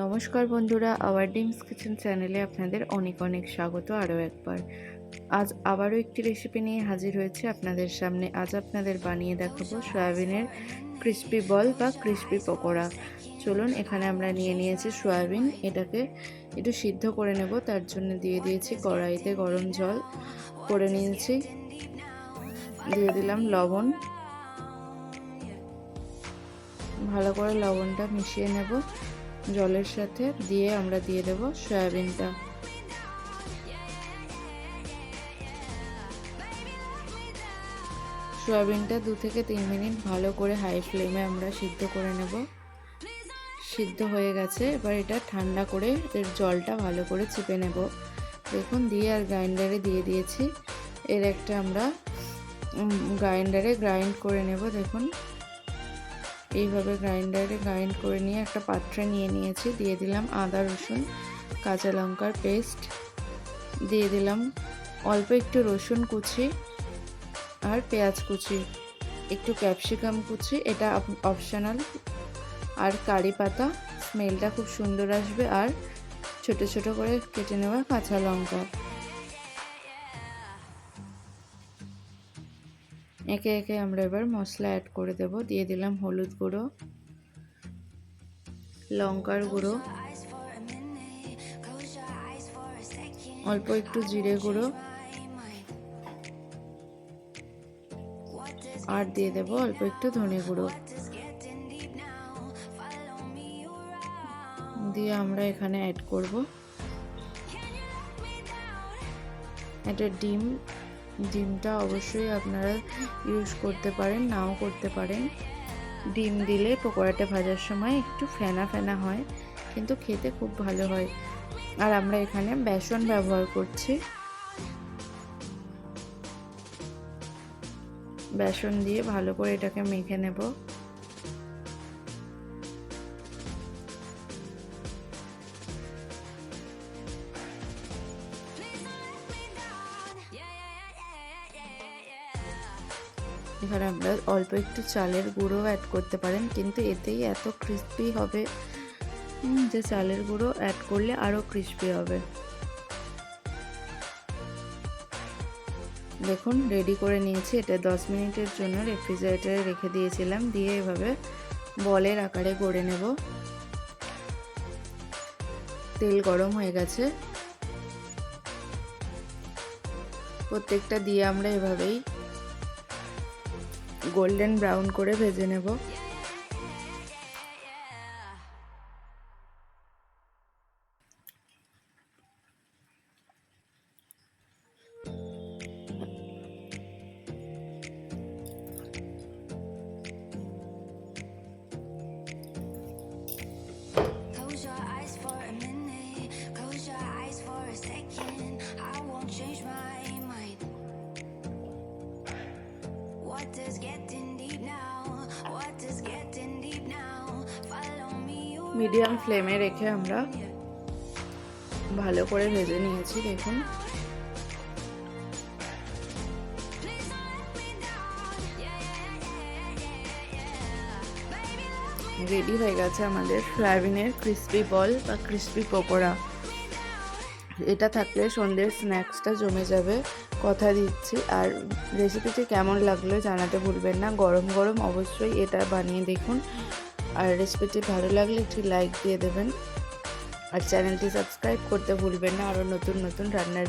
নমস্কার বন্ধুরা, hour ডিমস kitchen চ্যানেলে আপনাদের অনেক অনেক স্বাগত। আরও একবার আজ আবারও একটি রেসিপি নিয়ে হাজির হয়েছে আপনাদের সামনে। আজ আপনাদের বানিয়ে দেখাবো সয়াবিনের ক্রিস্পি বল বা ক্রিস্পি পকোড়া। চলুন, এখানে আমরা নিয়ে নিয়েছি সয়াবিন, এটাকে একটু সিদ্ধ করে নেব। তার জন্য দিয়ে দিয়েছি কড়াইতে গরম জল করে নিয়েছি, দিয়ে দিলাম লবণ, ভালো করে লবণটা মিশিয়ে নেব জলের সাথে। দিয়ে আমরা দিয়ে দেব সয়াবিনটা। সয়াবিনটা 2 থেকে 3 মিনিট ভালো করে হাই ফ্লেমে আমরা সিদ্ধ করে নেব। সিদ্ধ হয়ে গেছে, এবার এটা ঠান্ডা করে এর জলটা ভালো করে চিপে নেব। দেখুন, দিয়ে আর গ্রাইন্ডারে দিয়ে দিয়েছি। এর একটা আমরা গ্রাইন্ডারে গ্রাইন্ড করে নেব। দেখুন, এইভাবে গ্রাইন্ডারে গ্রাইন্ড করে নিয়ে একটা পাত্রে নিয়ে নিয়েছি। দিয়ে দিলাম আদা রসুন কাঁচা লঙ্কার পেস্ট, দিয়ে দিলাম অল্প একটু রসুন কুচি আর পেঁয়াজ কুচি, একটু ক্যাপসিকাম কুচি, এটা অপশনাল, আর কারি পাতা, স্মেলটা খুব সুন্দর আসবে, আর ছোট ছোট করে কেটে নেওয়া কাঁচা লঙ্কা। একে একে আমরা এবার মশলা অ্যাড করে দেব। দিয়ে দিলাম হলুদ গুঁড়ো, লঙ্কার গুঁড়ো, অল্প একটু জিরে গুঁড়ো, আর দিয়ে দেব অল্প একটু ধনে গুঁড়ো। দিয়ে আমরা এখানে অ্যাড করব একটা ডিমটা অবশ্যই আপনারা ইউজ করতে পারেন, নাও করতে পারেন। ডিম দিলে পকোড়াটা ভাজার সময় একটু ফেনা ফেনা হয়, কিন্তু খেতে খুব ভালো হয়। আর আমরা এখানে বেসন ব্যবহার করছি। বেসন দিয়ে ভালো করে এটাকে মেখে নেব। এখানে আমরা অল্প একটু চালের গুঁড়ো অ্যাড করতে পারেন, কিন্তু এতেই এত ক্রিস্পি হবে যে চালের গুঁড়ো অ্যাড করলে আরও ক্রিস্পি হবে। দেখুন, রেডি করে নিয়েছি। এটা 10 মিনিটের জন্য রেফ্রিজারেটরে রেখে দিয়েছিলাম। দিয়ে এভাবে বলের আকারে গড়ে নেব। তেল গরম হয়ে গেছে, প্রত্যেকটা দিয়ে আমরা এভাবেই গোল্ডেন ব্রাউন করে ভেজে নেব। মিডিয়াম ফ্লেমে রেখে আমরা ভালো করে ভেজে নিয়েছি। দেখুন, রেডি হয়ে গেছে আমাদের সয়াবিনের ক্রিস্পি বল বা ক্রিস্পি পকোড়া। এটা থাকলে সন্ধ্যের স্ন্যাক্সটা জমে যাবে, কথা দিচ্ছি। আর রেসিপিটি কেমন লাগলো জানাতে ভুলবেন না। গরম গরম অবশ্যই এটা বানিয়ে দেখুন। আর রেসিপিটি ভালো লাগলে একটি লাইক দিয়ে দেবেন, আর চ্যানেলটি সাবস্ক্রাইব করতে ভুলবেন না আরও নতুন নতুন রান্নার